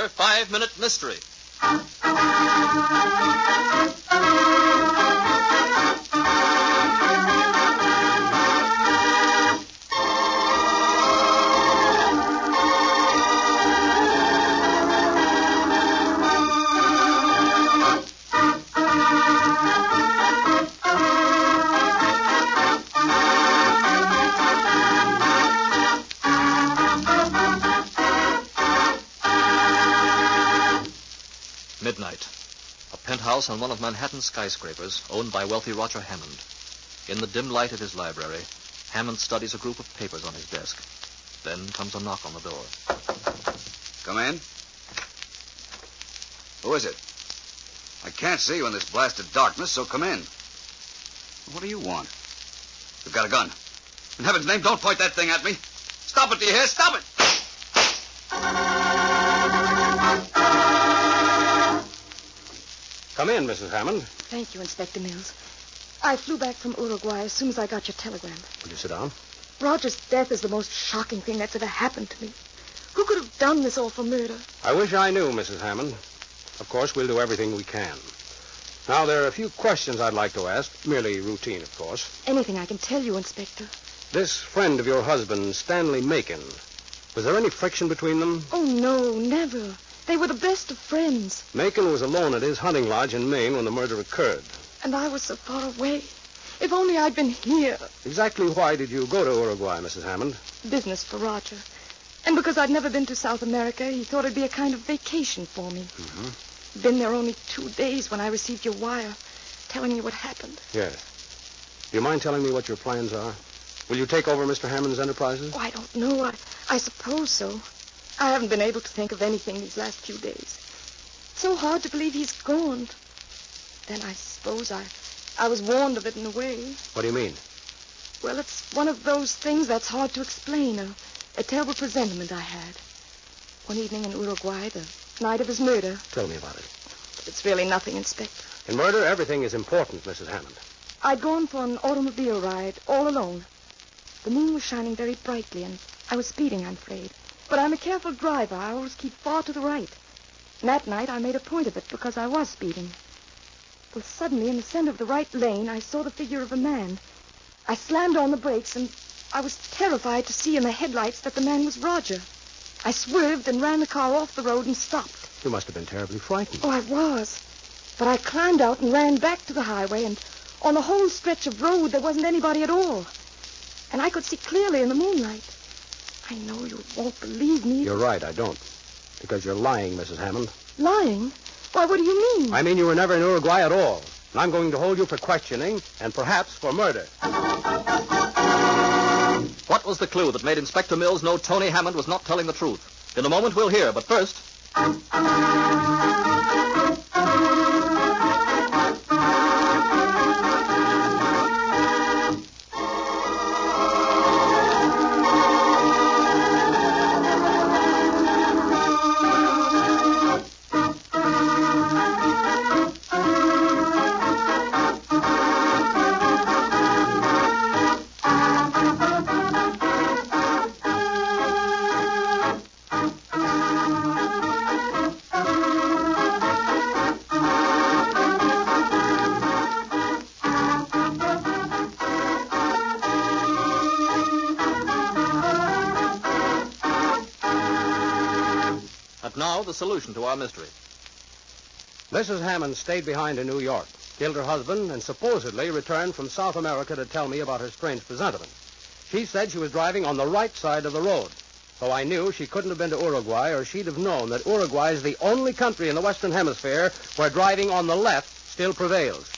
5-Minute Mystery. Midnight. A penthouse on one of Manhattan's skyscrapers, owned by wealthy Roger Hammond. In the dim light of his library, Hammond studies a group of papers on his desk. Then comes a knock on the door. Come in. Who is it? I can't see you in this blasted darkness, so come in. What do you want? You've got a gun. In heaven's name, don't point that thing at me. Stop it, do you hear? Stop it! Come in, Mrs. Hammond. Thank you, Inspector Mills. I flew back from Uruguay as soon as I got your telegram. Will you sit down? Roger's death is the most shocking thing that's ever happened to me. Who could have done this all for murder? I wish I knew, Mrs. Hammond. Of course, we'll do everything we can. Now, there are a few questions I'd like to ask. Merely routine, of course. Anything I can tell you, Inspector. This friend of your husband, Stanley Macon, was there any friction between them? Oh, no, never. They were the best of friends. Macon was alone at his hunting lodge in Maine when the murder occurred. And I was so far away. If only I'd been here. Exactly why did you go to Uruguay, Mrs. Hammond? Business for Roger. And because I'd never been to South America, he thought it'd be a kind of vacation for me. Mm-hmm. Been there only 2 days when I received your wire telling me what happened. Yes. Do you mind telling me what your plans are? Will you take over Mr. Hammond's enterprises? Oh, I don't know. I suppose so. I haven't been able to think of anything these last few days. It's so hard to believe he's gone. Then I suppose I was warned of it in a way. What do you mean? Well, it's one of those things that's hard to explain. A terrible presentiment I had. One evening in Uruguay, the night of his murder. Tell me about it. It's really nothing, Inspector. In murder, everything is important, Mrs. Hammond. I'd gone for an automobile ride, all alone. The moon was shining very brightly, and I was speeding, I'm afraid. But I'm a careful driver. I always keep far to the right. And that night, I made a point of it because I was speeding. Well, suddenly, in the center of the right lane, I saw the figure of a man. I slammed on the brakes, and I was terrified to see in the headlights that the man was Roger. I swerved and ran the car off the road and stopped. You must have been terribly frightened. Oh, I was. But I climbed out and ran back to the highway, and on the whole stretch of road, there wasn't anybody at all. And I could see clearly in the moonlight. I know you won't believe me. You're right, I don't. Because you're lying, Mrs. Hammond. Lying? Why, what do you mean? I mean you were never in Uruguay at all. And I'm going to hold you for questioning and perhaps for murder. What was the clue that made Inspector Mills know Tony Hammond was not telling the truth? In a moment, we'll hear, but first... Now, the solution to our mystery. Mrs. Hammond stayed behind in New York, killed her husband, and supposedly returned from South America to tell me about her strange presentiment. She said she was driving on the right side of the road. So I knew she couldn't have been to Uruguay, or she'd have known that Uruguay is the only country in the Western Hemisphere where driving on the left still prevails.